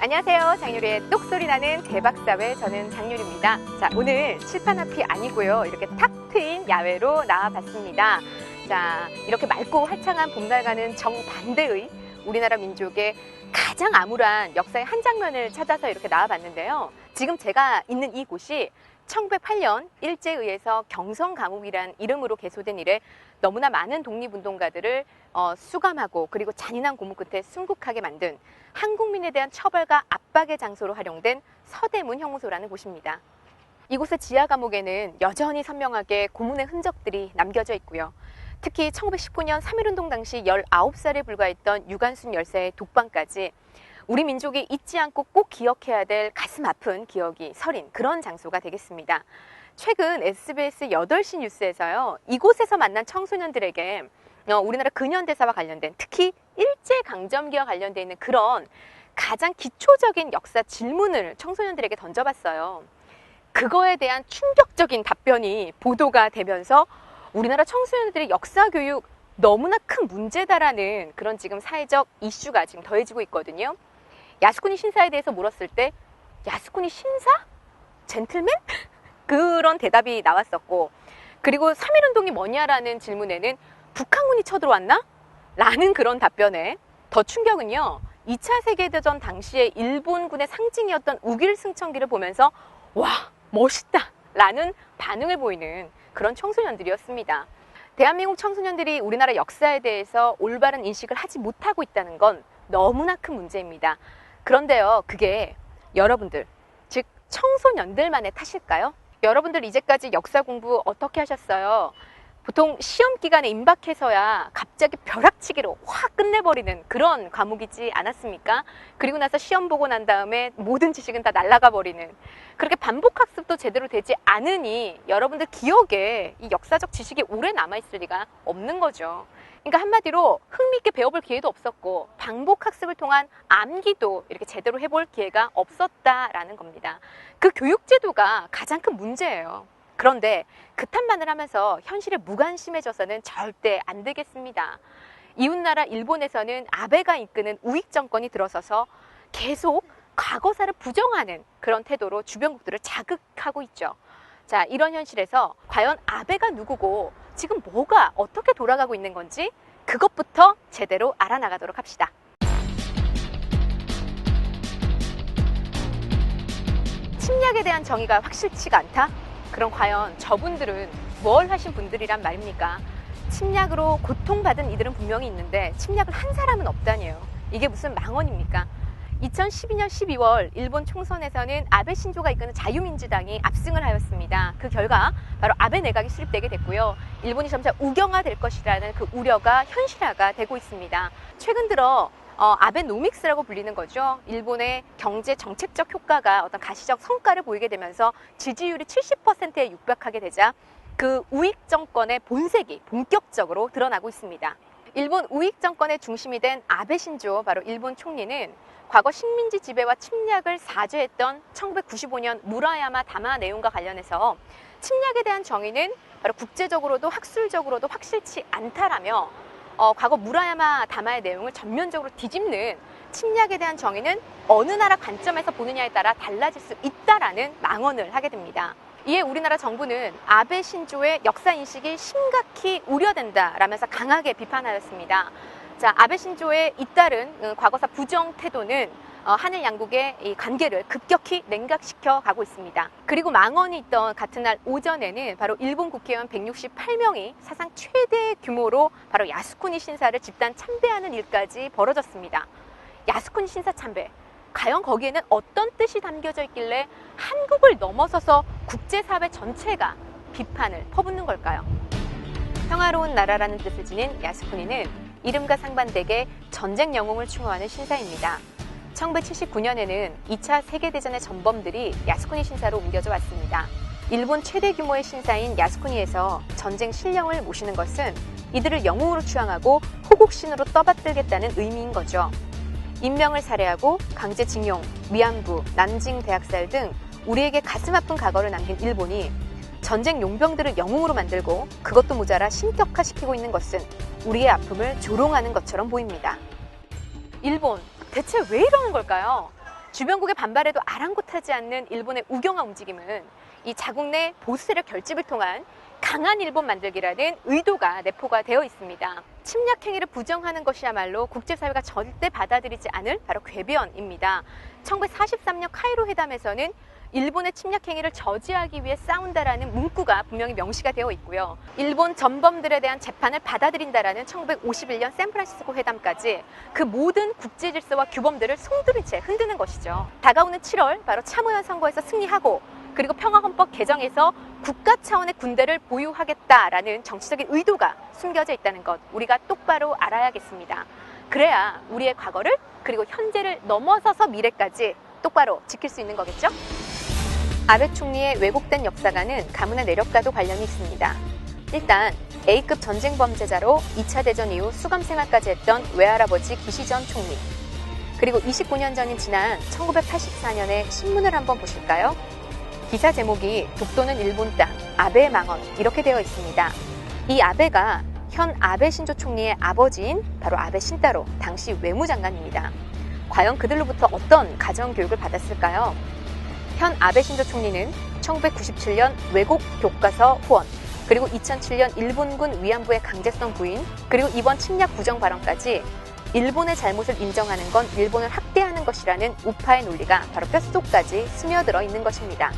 안녕하세요. 장유리의 똑소리 나는 대박사회, 저는 장유리입니다. 자, 오늘 칠판 앞이 아니고요. 이렇게 탁 트인 야외로 나와봤습니다. 자, 이렇게 맑고 화창한 봄날과는 정반대의 우리나라 민족의 가장 암울한 역사의 한 장면을 찾아서 이렇게 나와봤는데요. 지금 제가 있는 이곳이 1908년 일제에 의해서 경성감옥이란 이름으로 개소된 이래 너무나 많은 독립운동가들을 수감하고 그리고 잔인한 고문 끝에 순국하게 만든 한국민에 대한 처벌과 압박의 장소로 활용된 서대문 형무소라는 곳입니다. 이곳의 지하감옥에는 여전히 선명하게 고문의 흔적들이 남겨져 있고요. 특히 1919년 3.1운동 당시 19살에 불과했던 유관순 열사의 독방까지 우리 민족이 잊지 않고 꼭 기억해야 될 가슴 아픈 기억이 서린 그런 장소가 되겠습니다. 최근 SBS 8시 뉴스에서요, 이곳에서 만난 청소년들에게 우리나라 근현대사와 관련된, 특히 일제강점기와 관련되어 있는 그런 가장 기초적인 역사 질문을 청소년들에게 던져봤어요. 그거에 대한 충격적인 답변이 보도가 되면서 우리나라 청소년들의 역사 교육 너무나 큰 문제다라는 그런 지금 사회적 이슈가 지금 더해지고 있거든요. 야스쿠니 신사에 대해서 물었을 때 야스쿠니 신사? 젠틀맨? 그런 대답이 나왔었고, 그리고 3.1운동이 뭐냐라는 질문에는 북한군이 쳐들어왔나? 라는 그런 답변에 더 충격은요, 2차 세계대전 당시에 일본군의 상징이었던 우길 승천기를 보면서 와, 멋있다! 라는 반응을 보이는 그런 청소년들이었습니다. 대한민국 청소년들이 우리나라 역사에 대해서 올바른 인식을 하지 못하고 있다는 건 너무나 큰 문제입니다. 그런데요, 그게 여러분들, 즉 청소년들만의 탓일까요? 여러분들 이제까지 역사 공부 어떻게 하셨어요? 보통 시험 기간에 임박해서야 갑자기 벼락치기로 확 끝내버리는 그런 과목이지 않았습니까? 그리고 나서 시험 보고 난 다음에 모든 지식은 다 날아가 버리는, 그렇게 반복학습도 제대로 되지 않으니 여러분들 기억에 이 역사적 지식이 오래 남아있을 리가 없는 거죠. 그러니까 한마디로 흥미있게 배워볼 기회도 없었고 반복학습을 통한 암기도 이렇게 제대로 해볼 기회가 없었다라는 겁니다. 그 교육제도가 가장 큰 문제예요. 그런데 그 탓만을 하면서 현실에 무관심해져서는 절대 안 되겠습니다. 이웃나라 일본에서는 아베가 이끄는 우익 정권이 들어서서 계속 과거사를 부정하는 그런 태도로 주변국들을 자극하고 있죠. 자, 이런 현실에서 과연 아베가 누구고 지금 뭐가 어떻게 돌아가고 있는 건지 그것부터 제대로 알아나가도록 합시다. 침략에 대한 정의가 확실치가 않다? 그럼 과연 저분들은 뭘 하신 분들이란 말입니까? 침략으로 고통받은 이들은 분명히 있는데 침략을 한 사람은 없다니요. 이게 무슨 망언입니까? 2012년 12월 일본 총선에서는 아베 신조가 이끄는 자유민주당이 압승을 하였습니다. 그 결과 바로 아베 내각이 수립되게 됐고요. 일본이 점차 우경화될 것이라는 그 우려가 현실화가 되고 있습니다. 최근 들어 아베노믹스라고 불리는 거죠. 일본의 경제 정책적 효과가 어떤 가시적 성과를 보이게 되면서 지지율이 70%에 육박하게 되자 그 우익 정권의 본색이 본격적으로 드러나고 있습니다. 일본 우익 정권의 중심이 된 아베 신조, 바로 일본 총리는 과거 식민지 지배와 침략을 사죄했던 1995년 무라야마 담화 내용과 관련해서 침략에 대한 정의는 바로 국제적으로도 학술적으로도 확실치 않다라며 과거 무라야마 담화의 내용을 전면적으로 뒤집는 침략에 대한 정의는 어느 나라 관점에서 보느냐에 따라 달라질 수 있다라는 망언을 하게 됩니다. 이에 우리나라 정부는 아베 신조의 역사인식이 심각히 우려된다라면서 강하게 비판하였습니다. 자, 아베 신조의 잇따른 과거사 부정 태도는 한일 양국의 이 관계를 급격히 냉각시켜 가고 있습니다. 그리고 망언이 있던 같은 날 오전에는 바로 일본 국회의원 168명이 사상 최대 규모로 바로 야스쿠니 신사를 집단 참배하는 일까지 벌어졌습니다. 야스쿠니 신사 참배, 과연 거기에는 어떤 뜻이 담겨져 있길래 한국을 넘어서서 국제사회 전체가 비판을 퍼붓는 걸까요? 평화로운 나라라는 뜻을 지닌 야스쿠니는 이름과 상반되게 전쟁 영웅을 추모하는 신사입니다. 1979년에는 2차 세계대전의 전범들이 야스쿠니 신사로 옮겨져 왔습니다. 일본 최대 규모의 신사인 야스쿠니에서 전쟁 신령을 모시는 것은 이들을 영웅으로 추앙하고 호국신으로 떠받들겠다는 의미인 거죠. 인명을 살해하고 강제징용, 위안부, 난징 대학살 등 우리에게 가슴 아픈 과거를 남긴 일본이 전쟁 용병들을 영웅으로 만들고 그것도 모자라 신격화시키고 있는 것은 우리의 아픔을 조롱하는 것처럼 보입니다. 일본, 대체 왜 이러는 걸까요? 주변국의 반발에도 아랑곳하지 않는 일본의 우경화 움직임은 이 자국 내 보수세력 결집을 통한 강한 일본 만들기라는 의도가 내포가 되어 있습니다. 침략 행위를 부정하는 것이야말로 국제사회가 절대 받아들이지 않을 바로 궤변입니다. 1943년 카이로 회담에서는 일본의 침략 행위를 저지하기 위해 싸운다라는 문구가 분명히 명시가 되어 있고요. 일본 전범들에 대한 재판을 받아들인다라는 1951년 샌프란시스코 회담까지 그 모든 국제 질서와 규범들을 송두린 채 흔드는 것이죠. 다가오는 7월 바로 참의원 선거에서 승리하고 그리고 평화헌법 개정에서 국가 차원의 군대를 보유하겠다라는 정치적인 의도가 숨겨져 있다는 것 우리가 똑바로 알아야겠습니다. 그래야 우리의 과거를 그리고 현재를 넘어서서 미래까지 똑바로 지킬 수 있는 거겠죠? 아베 총리의 왜곡된 역사관은 가문의 내력과도 관련이 있습니다. 일단 A급 전쟁 범죄자로 2차 대전 이후 수감 생활까지 했던 외할아버지 기시전 총리, 그리고 29년 전인 지난 1984년의 신문을 한번 보실까요? 기사 제목이 독도는 일본 땅, 아베의 망언 이렇게 되어 있습니다. 이 아베가 현 아베 신조 총리의 아버지인 바로 아베 신타로 당시 외무장관입니다. 과연 그들로부터 어떤 가정교육을 받았을까요? 현 아베 신조 총리는 1997년 왜곡 교과서 후원, 그리고 2007년 일본군 위안부의 강제성 부인, 그리고 이번 침략 부정 발언까지 일본의 잘못을 인정하는 건 일본을 학대하는 것이라는 우파의 논리가 바로 뼛속까지 스며들어 있는 것입니다.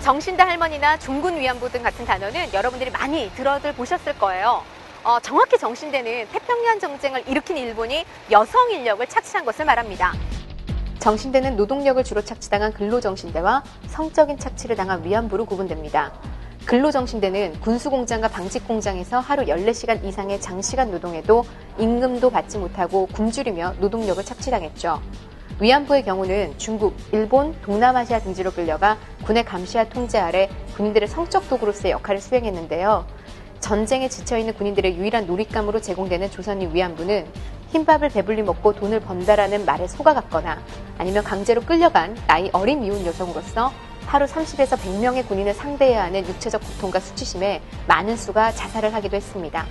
정신대 할머니나 종군 위안부 등 같은 단어는 여러분들이 많이 들어들 보셨을 거예요. 정확히 정신대는 태평양 전쟁을 일으킨 일본이 여성 인력을 착취한 것을 말합니다. 정신대는 노동력을 주로 착취당한 근로정신대와 성적인 착취를 당한 위안부로 구분됩니다. 근로정신대는 군수공장과 방직공장에서 하루 14시간 이상의 장시간 노동에도 임금도 받지 못하고 굶주리며 노동력을 착취당했죠. 위안부의 경우는 중국, 일본, 동남아시아 등지로 끌려가 군의 감시와 통제 아래 군인들의 성적 도구로서의 역할을 수행했는데요. 전쟁에 지쳐있는 군인들의 유일한 놀잇감으로 제공되는 조선인 위안부는 흰밥을 배불리 먹고 돈을 번다라는 말에 속아갔거나 아니면 강제로 끌려간 나이 어린 미혼 여성으로서 하루 30에서 100명의 군인을 상대해야 하는 육체적 고통과 수치심에 많은 수가 자살을 하기도 했습니다.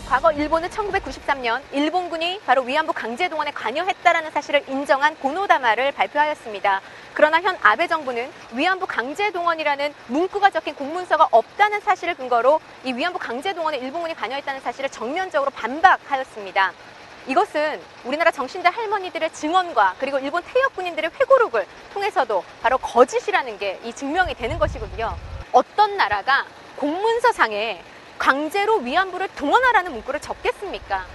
과거 일본은 1993년 일본군이 바로 위안부 강제동원에 관여했다라는 사실을 인정한 고노다마를 발표하였습니다. 그러나 현 아베 정부는 위안부 강제동원이라는 문구가 적힌 공문서가 없다는 사실을 근거로 이 위안부 강제동원에 일본군이 관여했다는 사실을 정면적으로 반박하였습니다. 이것은 우리나라 정신대 할머니들의 증언과 그리고 일본 퇴역 군인들의 회고록을 통해서도 바로 거짓이라는 게 이 증명이 되는 것이거든요. 어떤 나라가 공문서상에 강제로 위안부를 동원하라는 문구를 적겠습니까?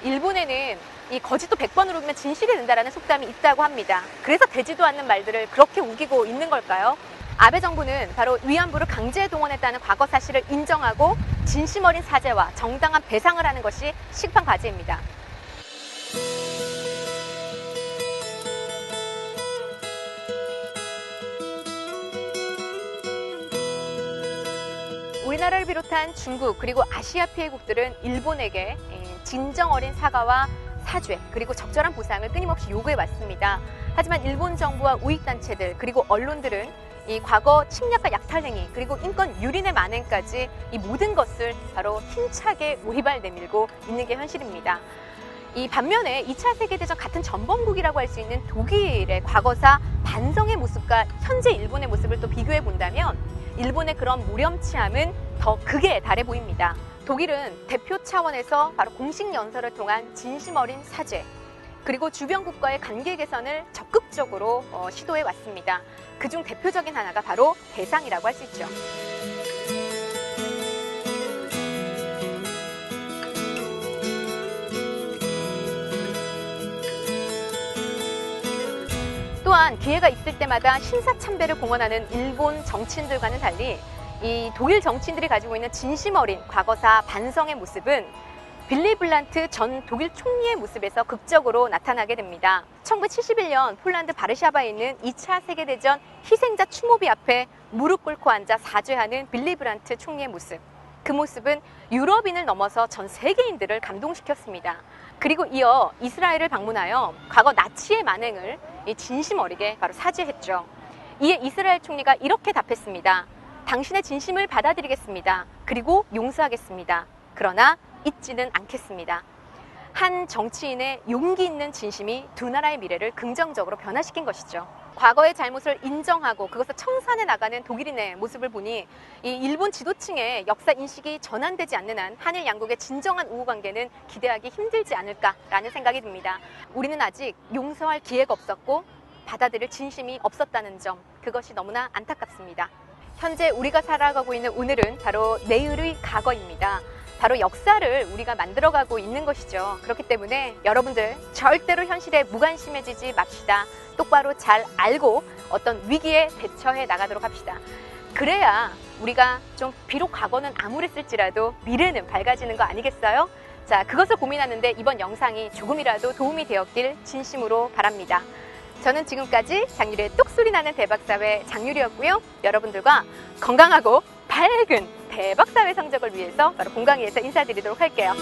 일본에는 이 거짓도 100번 우기면 진실이 된다라는 속담이 있다고 합니다. 그래서 되지도 않는 말들을 그렇게 우기고 있는 걸까요? 아베 정부는 바로 위안부를 강제 동원했다는 과거 사실을 인정하고 진심 어린 사죄와 정당한 배상을 하는 것이 시급한 과제입니다. 우리나라를 비롯한 중국 그리고 아시아 피해국들은 일본에게 진정 어린 사과와 사죄 그리고 적절한 보상을 끊임없이 요구해 왔습니다. 하지만 일본 정부와 우익단체들 그리고 언론들은 이 과거 침략과 약탈행위 그리고 인권 유린의 만행까지 이 모든 것을 바로 힘차게 오리발 내밀고 있는 게 현실입니다. 이 반면에 2차 세계대전 같은 전범국이라고 할 수 있는 독일의 과거사 반성의 모습과 현재 일본의 모습을 또 비교해 본다면 일본의 그런 무렴치함은 더 극에 달해 보입니다. 독일은 대표 차원에서 바로 공식 연설을 통한 진심 어린 사죄 그리고 주변국과의 관계 개선을 적극적으로 시도해 왔습니다. 그중 대표적인 하나가 바로 배상이라고 할 수 있죠. 또한 기회가 있을 때마다 신사참배를 공언하는 일본 정치인들과는 달리 이 독일 정치인들이 가지고 있는 진심 어린 과거사 반성의 모습은 빌리 블란트 전 독일 총리의 모습에서 극적으로 나타나게 됩니다. 1971년 폴란드 바르샤바에 있는 2차 세계대전 희생자 추모비 앞에 무릎 꿇고 앉아 사죄하는 빌리 블란트 총리의 모습. 그 모습은 유럽인을 넘어서 전 세계인들을 감동시켰습니다. 그리고 이어 이스라엘을 방문하여 과거 나치의 만행을 진심 어리게 바로 사죄했죠. 이에 이스라엘 총리가 이렇게 답했습니다. 당신의 진심을 받아들이겠습니다. 그리고 용서하겠습니다. 그러나 잊지는 않겠습니다. 한 정치인의 용기 있는 진심이 두 나라의 미래를 긍정적으로 변화시킨 것이죠. 과거의 잘못을 인정하고 그것을 청산해 나가는 독일인의 모습을 보니 이 일본 지도층의 역사 인식이 전환되지 않는 한 한일 양국의 진정한 우호 관계는 기대하기 힘들지 않을까라는 생각이 듭니다. 우리는 아직 용서할 기회가 없었고 받아들일 진심이 없었다는 점, 그것이 너무나 안타깝습니다. 현재 우리가 살아가고 있는 오늘은 바로 내일의 과거입니다. 바로 역사를 우리가 만들어가고 있는 것이죠. 그렇기 때문에 여러분들 절대로 현실에 무관심해지지 맙시다. 똑바로 잘 알고 어떤 위기에 대처해 나가도록 합시다. 그래야 우리가 좀 비록 과거는 암울했을지라도 미래는 밝아지는 거 아니겠어요? 자, 그것을 고민하는데 이번 영상이 조금이라도 도움이 되었길 진심으로 바랍니다. 저는 지금까지 장유리의 똑소리 나는 대박사회 장유리였고요. 여러분들과 건강하고 밝은 대박사회 성적을 위해서 바로 공강위에서 인사드리도록 할게요.